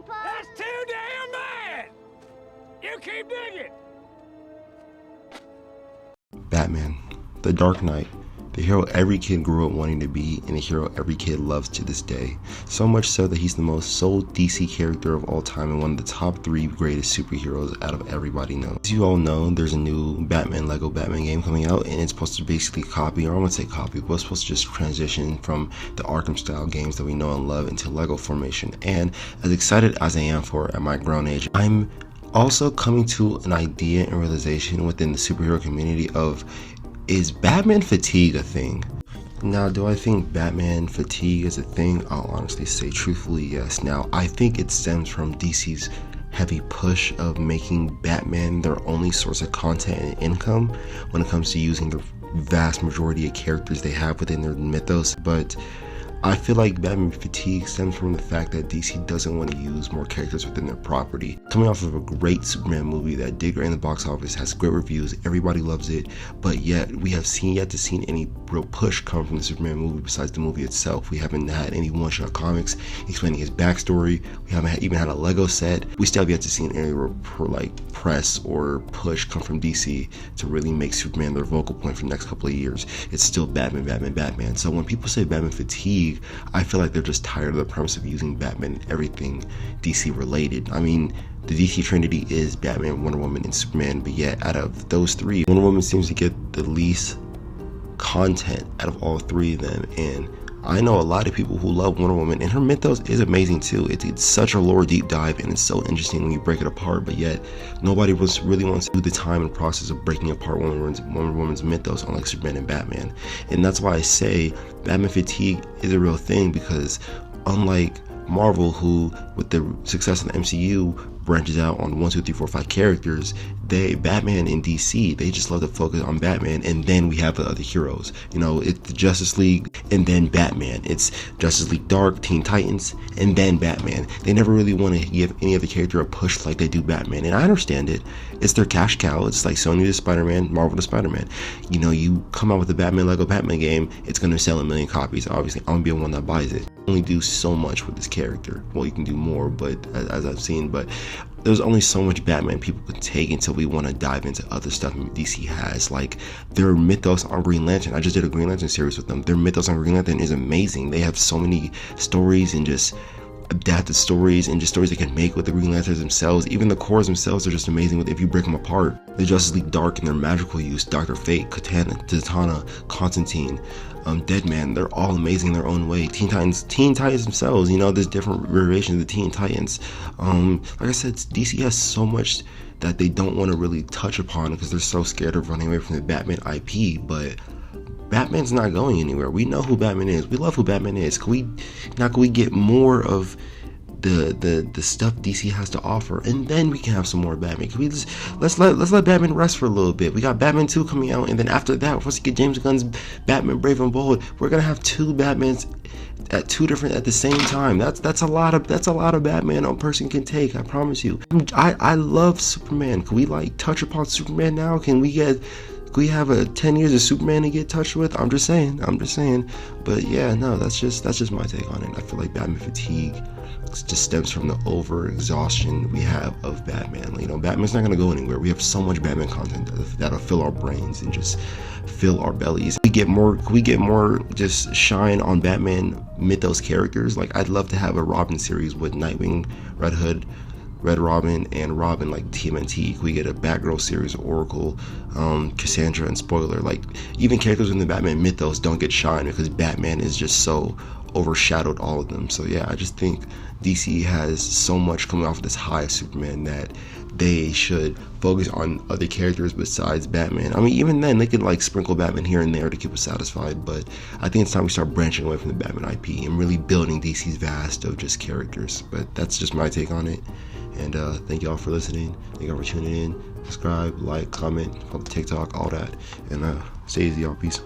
Grandpa. That's too damn bad! You keep digging! Batman, The Dark Knight, the hero every kid grew up wanting to be, and the hero every kid loves to this day. So much so that he's the most sold DC character of all time and one of the top 3 greatest superheroes out of everybody knows. As you all know, there's a new Lego Batman game coming out, and it's supposed to basically copy, or I won't say copy, but it's supposed to just transition from the Arkham style games that we know and love into Lego formation. And as excited as I am for it at my grown age, I'm also coming to an idea and realization within the superhero community of, is Batman fatigue a thing? Now, do I think Batman fatigue is a thing? I'll honestly say truthfully yes. Now, I think it stems from DC's heavy push of making Batman their only source of content and income when it comes to using the vast majority of characters they have within their mythos. But I feel like Batman fatigue stems from the fact that DC doesn't want to use more characters within their property. Coming off of a great Superman movie that did great in the box office, has great reviews, everybody loves it, but yet we have yet to see any real push come from the Superman movie besides the movie itself. We haven't had any one-shot comics explaining his backstory. We haven't even had a Lego set. We still have yet to see any real press or push come from DC to really make Superman their vocal point for the next couple of years. It's still Batman, Batman, Batman. So when people say Batman fatigue, I feel like they're just tired of the premise of using Batman in everything DC related. I mean, the DC Trinity is Batman, Wonder Woman, and Superman, but yet out of those 3, Wonder Woman seems to get the least content out of all 3 of them. And I know a lot of people who love Wonder Woman, and her mythos is amazing too. It's such a lore deep dive, and it's so interesting when you break it apart, but yet nobody really wants to do the time and process of breaking apart Wonder Woman's mythos, unlike Superman and Batman. And that's why I say Batman fatigue is a real thing, because unlike Marvel, who with the success of the MCU branches out on 1, 2, 3, 4, 5 characters, Batman in DC, they just love to focus on Batman, and then we have the other heroes. You know, it's the Justice League and then Batman. It's Justice League Dark, Teen Titans, and then Batman. They never really want to give any other character a push like they do Batman, and I understand it. It's their cash cow. It's like Sony to Spider-Man, Marvel to Spider-Man. You know, you come out with the Lego Batman game, it's going to sell 1 million copies. Obviously, I'm going to be the one that buys it. You only do so much with this character. Well, you can do more, but as I've seen, but there's only so much Batman people can take until we want to dive into other stuff DC has. Like, their mythos on Green Lantern, I just did a Green Lantern series with them. Their mythos on Green Lantern is amazing. They have so many stories and just adapted stories and just stories they can make with the Green Lanterns themselves. Even the cores themselves are just amazing if you break them apart. The Justice League Dark and their magical use, Dr. Fate, Katana, Constantine, Deadman, they're all amazing in their own way. Teen Titans themselves, you know, there's different variations of the Teen Titans. Like I said, DC has so much that they don't want to really touch upon because they're so scared of running away from the Batman IP, but Batman's not going anywhere. We know who Batman is. We love who Batman is. Can we get more of the stuff DC has to offer, and then we can have some more Batman? Can we just let's let Batman rest for a little bit? We got Batman 2 coming out, and then after that, we're supposed to get James Gunn's Batman Brave and Bold. We're gonna have 2 Batmans at 2 different at the same time. That's a lot of Batman a person can take. I promise you. I love Superman. Can we like touch upon Superman now? Can we have a 10 years of Superman to get touched with? I'm just saying. But yeah, no, that's just my take on it. I feel like Batman fatigue just stems from the over exhaustion we have of Batman. You know, Batman's not gonna go anywhere. We have so much Batman content that'll fill our brains and just fill our bellies. We get more just shine on Batman mythos characters. Like, I'd love to have a Robin series with Nightwing, Red Hood, Red Robin, and Robin, like TMNT. We get a Batgirl series, Oracle, Cassandra, and Spoiler. Like, even characters in the Batman mythos don't get shine because Batman is just so overshadowed all of them. So yeah, I just think DC has so much coming off of this high of Superman that they should focus on other characters besides Batman. I mean, even then, they could like sprinkle Batman here and there to keep us satisfied, but I think it's time we start branching away from the Batman IP and really building DC's vast of just characters. But that's just my take on it. And thank you all for listening. Thank you all for tuning in. Subscribe, like, comment, follow the TikTok, all that. And stay easy, y'all. Peace.